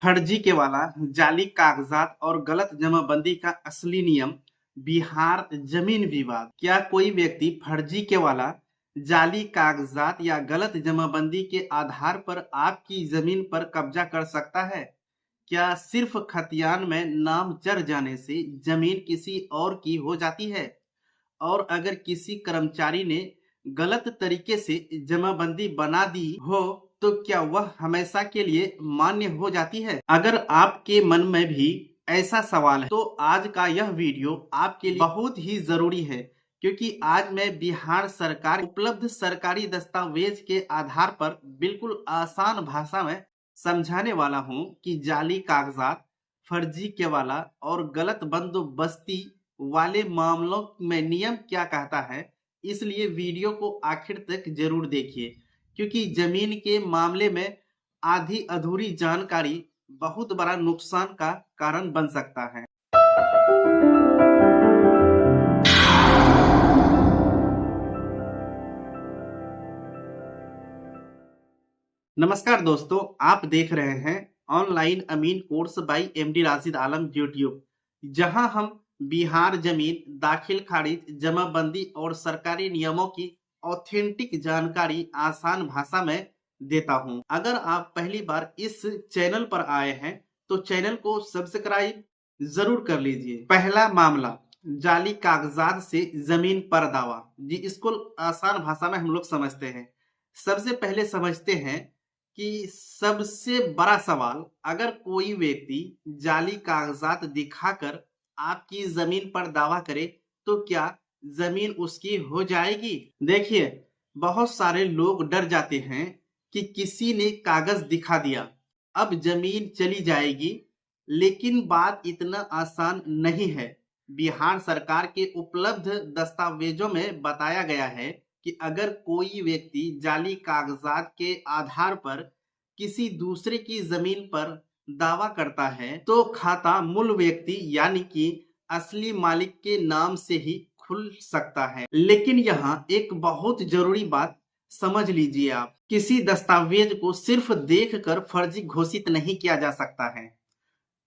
फर्जी के वाला जाली कागजात और गलत जमाबंदी का असली नियम। बिहार जमीन विवाद। क्या कोई व्यक्ति फर्जी के वाला जाली कागजात या गलत जमाबंदी के आधार पर आपकी जमीन पर कब्जा कर सकता है? क्या सिर्फ खतियान में नाम चढ़ जाने से जमीन किसी और की हो जाती है? और अगर किसी कर्मचारी ने गलत तरीके से जमाबंदी बना दी हो तो क्या वह हमेशा के लिए मान्य हो जाती है? अगर आपके मन में भी ऐसा सवाल है तो आज का यह वीडियो आपके लिए बहुत ही जरूरी है, क्योंकि आज मैं बिहार सरकार उपलब्ध सरकारी दस्तावेज के आधार पर बिल्कुल आसान भाषा में समझाने वाला हूं कि जाली कागजात, फर्जी केवाला और गलत बंदोबस्ती वाले मामलों में नियम क्या कहता है। इसलिए वीडियो को आखिर तक जरूर देखिए, क्योंकि जमीन के मामले में आधी अधूरी जानकारी बहुत बड़ा नुकसान का कारण बन सकता है। नमस्कार दोस्तों, आप देख रहे हैं ऑनलाइन अमीन course by MD Rashid Alam YouTube, जहां हम बिहार जमीन दाखिल खारिज जमाबंदी और सरकारी नियमों की ऑथेंटिक जानकारी आसान भाषा में देता हूं। अगर आप पहली बार इस चैनल पर आए हैं तो चैनल को सब्सक्राइब जरूर कर लीजिए। पहला मामला, जाली कागजात से जमीन पर दावा। जी, इसको आसान भाषा में हम लोग समझते हैं। सबसे पहले समझते हैं कि सबसे बड़ा सवाल, अगर कोई व्यक्ति जाली कागजात दिखाकर आपकी जमीन पर दावा करे तो क्या जमीन उसकी हो जाएगी? देखिए, बहुत सारे लोग डर जाते हैं कि किसी ने कागज दिखा दिया, अब जमीन चली जाएगी, लेकिन बात इतना आसान नहीं है। बिहार सरकार के उपलब्ध दस्तावेजों में बताया गया है कि अगर कोई व्यक्ति जाली कागजात के आधार पर किसी दूसरे की जमीन पर दावा करता है तो खाता मूल व्यक्ति यानी कि असली मालिक के नाम से ही खुल सकता है। लेकिन यहाँ एक बहुत जरूरी बात समझ लीजिए, आप किसी दस्तावेज को सिर्फ देखकर फर्जी घोषित नहीं किया जा सकता है।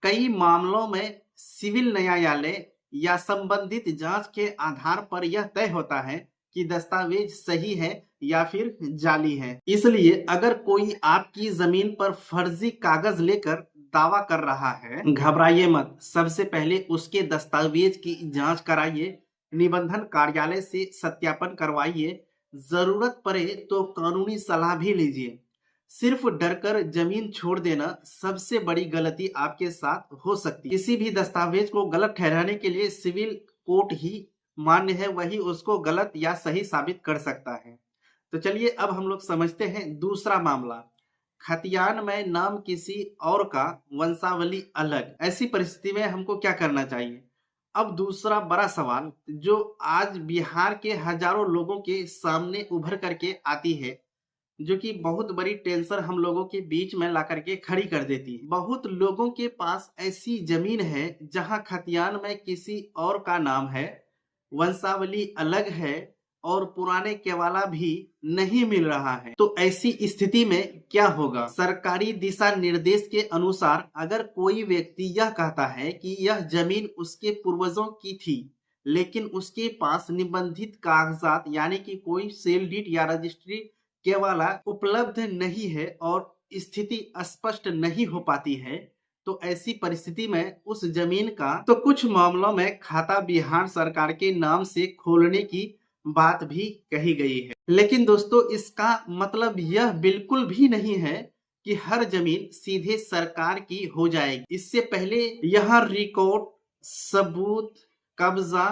कई मामलों में सिविल न्यायालय या संबंधित जांच के आधार पर यह तय होता है कि दस्तावेज सही है या फिर जाली है। इसलिए अगर कोई आपकी जमीन पर फर्जी कागज लेकर दावा कर रहा है, घबराइए मत। सबसे पहले उसके दस्तावेज की जांच कराइए, निबंधन कार्यालय से सत्यापन करवाइए, जरूरत पड़े तो कानूनी सलाह भी लीजिए। सिर्फ डरकर जमीन छोड़ देना सबसे बड़ी गलती आपके साथ हो सकती है। किसी भी दस्तावेज को गलत ठहराने के लिए सिविल कोर्ट ही मान्य है, वही उसको गलत या सही साबित कर सकता है। तो चलिए अब हम लोग समझते हैं दूसरा मामला, खतियान में नाम किसी और का, वंशावली अलग। ऐसी परिस्थिति में हमको क्या करना चाहिए? अब दूसरा बड़ा सवाल जो आज बिहार के हजारों लोगों के सामने उभर करके आती है, जो कि बहुत बड़ी टेंशन हम लोगों के बीच में ला करके खड़ी कर देती है। बहुत लोगों के पास ऐसी जमीन है जहां खतियान में किसी और का नाम है, वंशावली अलग है और पुराने केवाला भी नहीं मिल रहा है। तो ऐसी स्थिति में क्या होगा? सरकारी दिशा निर्देश के अनुसार अगर कोई व्यक्ति यह कहता है कि यह जमीन उसके पूर्वजों की थी, लेकिन उसके पास निबंधित कागजात यानी कि कोई सेल डीड या रजिस्ट्री केवाला उपलब्ध नहीं है और स्थिति स्पष्ट नहीं हो पाती है, तो ऐसी परिस्थिति में उस जमीन का तो कुछ मामलों में खाता बिहार सरकार के नाम से खोलने की बात भी कही गई है। लेकिन दोस्तों, इसका मतलब यह बिल्कुल भी नहीं है कि हर जमीन सीधे सरकार की हो जाएगी। इससे पहले यहाँ रिकॉर्ड, सबूत, कब्जा,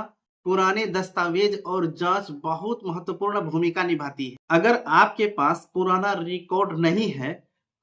पुराने दस्तावेज और जांच बहुत महत्वपूर्ण भूमिका निभाती है। अगर आपके पास पुराना रिकॉर्ड नहीं है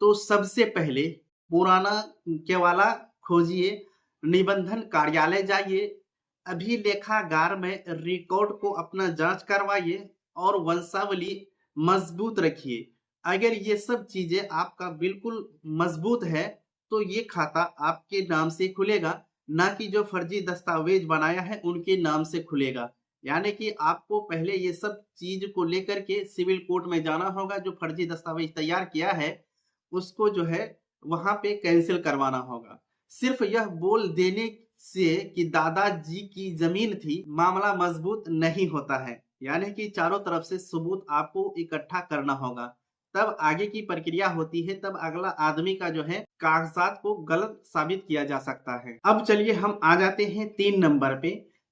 तो सबसे पहले पुराना केवाला खोजिए, निबंधन कार्यालय जाइए, अभिलेखागार में रिकॉर्ड को अपना जांच करवाइए और वंशावली मजबूत रखिए। अगर ये सब चीजें आपका बिल्कुल मजबूत है तो ये खाता आपके नाम से खुलेगा, ना कि जो फर्जी दस्तावेज बनाया है उनके नाम से खुलेगा। यानी कि आपको पहले ये सब चीज को लेकर के सिविल कोर्ट में जाना होगा। जो फर्जी दस्तावेज तैयार किया है उसको जो है वहां पे कैंसिल करवाना होगा। सिर्फ यह बोल देने से कि दादाजी की जमीन थी, मामला मजबूत नहीं होता है। यानी कि चारों तरफ से सबूत आपको इकट्ठा करना होगा, तब आगे की प्रक्रिया होती है, तब अगला आदमी का जो है कागजात को गलत साबित किया जा सकता है। अब चलिए हम आ जाते हैं 3 नंबर पे।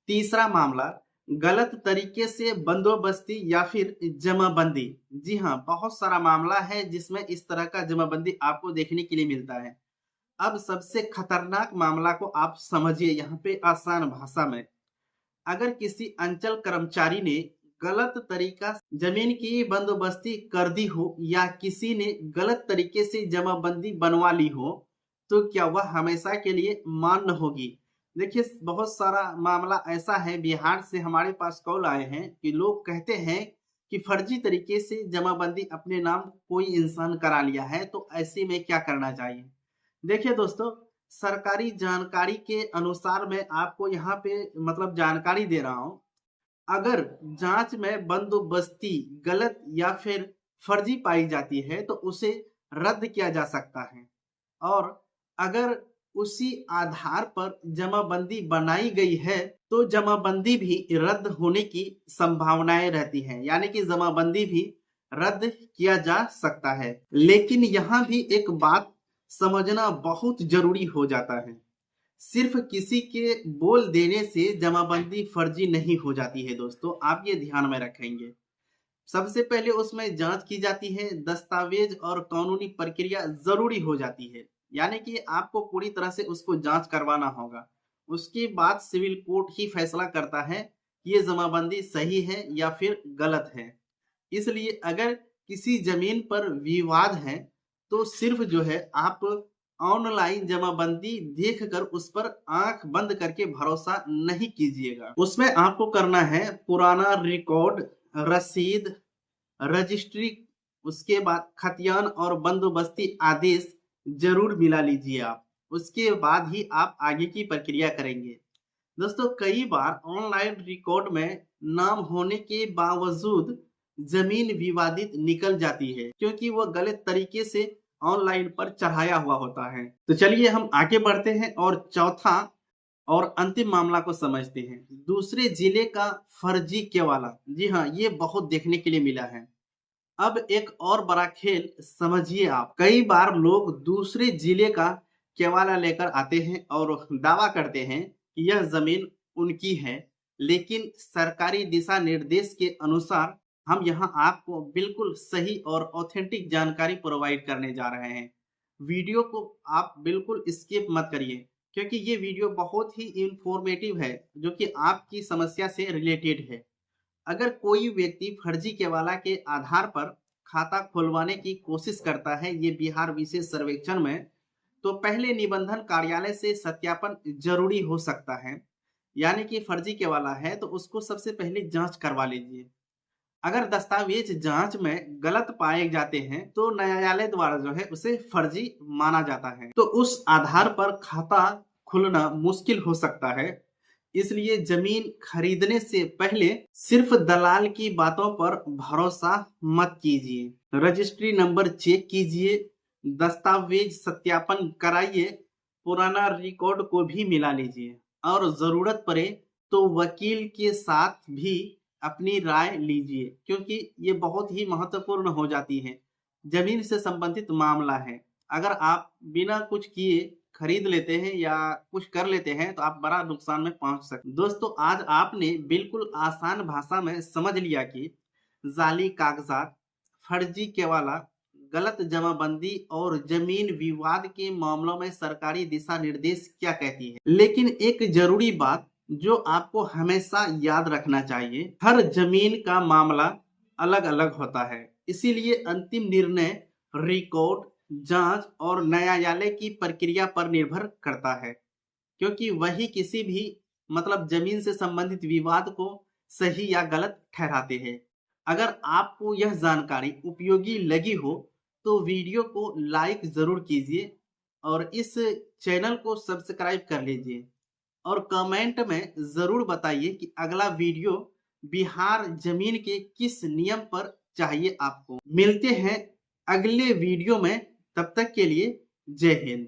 तीसरा मामला, गलत तरीके से बंदोबस्ती या फिर जमाबंदी। जी हाँ, बहुत सारा मामला है जिसमें इस तरह का जमाबंदी आपको देखने के लिए मिलता है। अब सबसे खतरनाक मामला को आप समझिए यहाँ पे आसान भाषा में। अगर किसी अंचल कर्मचारी ने गलत तरीका से जमीन की बंदोबस्ती कर दी हो या किसी ने गलत तरीके से जमाबंदी बनवा ली हो, तो क्या वह हमेशा के लिए मान्य होगी? देखिए, बहुत सारा मामला ऐसा है, बिहार से हमारे पास कॉल आए हैं कि लोग कहते हैं कि फर्जी तरीके से जमाबंदी अपने नाम कोई इंसान करा लिया है, तो ऐसे में क्या करना चाहिए? देखिए दोस्तों, सरकारी जानकारी के अनुसार मैं आपको यहाँ पे मतलब जानकारी दे रहा हूँ। अगर जांच में बंदोबस्ती गलत या फिर फर्जी पाई जाती है तो उसे रद्द किया जा सकता है, और अगर उसी आधार पर जमाबंदी बनाई गई है तो जमाबंदी भी रद्द होने की संभावनाएं रहती हैं। यानी कि जमाबंदी भी रद्द किया जा सकता है। लेकिन यहाँ भी एक बात समझना बहुत जरूरी हो जाता है। सिर्फ किसी के बोल देने से जमाबंदी फर्जी नहीं हो जाती है दोस्तों, आप ये ध्यान में रखेंगे। सबसे पहले उसमें जांच की जाती है, दस्तावेज और कानूनी प्रक्रिया जरूरी हो जाती है। यानी कि आपको पूरी तरह से उसको जांच करवाना होगा। उसके बाद सिविल कोर्ट ही फैसला करता है कि ये जमाबंदी सही है या फिर गलत है। इसलिए अगर किसी जमीन पर विवाद है तो सिर्फ जो है आप ऑनलाइन जमाबंदी देखकर उस पर आंख बंद करके भरोसा नहीं कीजिएगा। उसमें आपको करना है पुराना रिकॉर्ड, रसीद, रजिस्ट्री, उसके बाद खतियान और बंदोबस्ती आदेश जरूर मिला लीजिए आप। उसके बाद ही आप आगे की प्रक्रिया करेंगे। दोस्तों, कई बार ऑनलाइन रिकॉर्ड में नाम होने के बावजूद जमीन विवादित निकल जाती है, क्योंकि वह गलत तरीके से ऑनलाइन पर चढ़ाया हुआ होता है। तो चलिए हम आगे बढ़ते हैं और चौथा और अंतिम मामला को समझते हैं। दूसरे जिले का फर्जी केवाला। जी हाँ, ये बहुत देखने के लिए मिला है। अब एक और बड़ा खेल समझिए आप। कई बार लोग दूसरे जिले का केवाला लेकर आते हैं और दावा करते हैं कि यह जमीन उनकी है, लेकिन सरकारी दिशा निर्देश के अनुसार हम यहाँ आपको बिल्कुल सही और ऑथेंटिक जानकारी प्रोवाइड करने जा रहे हैं। वीडियो को आप बिल्कुल स्किप मत करिए, क्योंकि ये वीडियो बहुत ही इंफॉर्मेटिव है, जो कि आपकी समस्या से रिलेटेड है। अगर कोई व्यक्ति फर्जी केवाला के आधार पर खाता खुलवाने की कोशिश करता है, ये बिहार विशेष सर्वेक्षण में, तो पहले निबंधन कार्यालय से सत्यापन जरूरी हो सकता है। यानी कि फर्जी केवाला है तो उसको सबसे पहले जांच करवा लीजिए। अगर दस्तावेज जांच में गलत पाए जाते हैं तो न्यायालय द्वारा जो है उसे फर्जी माना जाता है, तो उस आधार पर खाता खुलना मुश्किल हो सकता है। इसलिए जमीन खरीदने से पहले सिर्फ दलाल की बातों पर भरोसा मत कीजिए। रजिस्ट्री नंबर चेक कीजिए, दस्तावेज सत्यापन कराइए, पुराना रिकॉर्ड को भी मिला लीजिए, और जरूरत पड़े तो वकील के साथ भी अपनी राय लीजिए, क्योंकि ये बहुत ही महत्वपूर्ण हो जाती है। जमीन से संबंधित मामला है, अगर आप बिना कुछ किए खरीद लेते हैं या कुछ कर लेते हैं तो आप बड़ा नुकसान में पहुंच सकते हैं। दोस्तों, आज आपने बिल्कुल आसान भाषा में समझ लिया कि जाली कागजात, फर्जी केवाला, गलत जमाबंदी और जमीन विवाद के मामलों में सरकारी दिशा निर्देश क्या कहती है। लेकिन एक जरूरी बात जो आपको हमेशा याद रखना चाहिए, हर जमीन का मामला अलग अलग होता है। इसीलिए अंतिम निर्णय रिकॉर्ड, जांच और न्यायालय की प्रक्रिया पर निर्भर करता है, क्योंकि वही किसी भी मतलब जमीन से संबंधित विवाद को सही या गलत ठहराते हैं। अगर आपको यह जानकारी उपयोगी लगी हो तो वीडियो को लाइक जरूर कीजिए और इस चैनल को सब्सक्राइब कर लीजिए, और कमेंट में जरूर बताइए कि अगला वीडियो बिहार जमीन के किस नियम पर चाहिए आपको। मिलते हैं अगले वीडियो में, तब तक के लिए जय हिंद।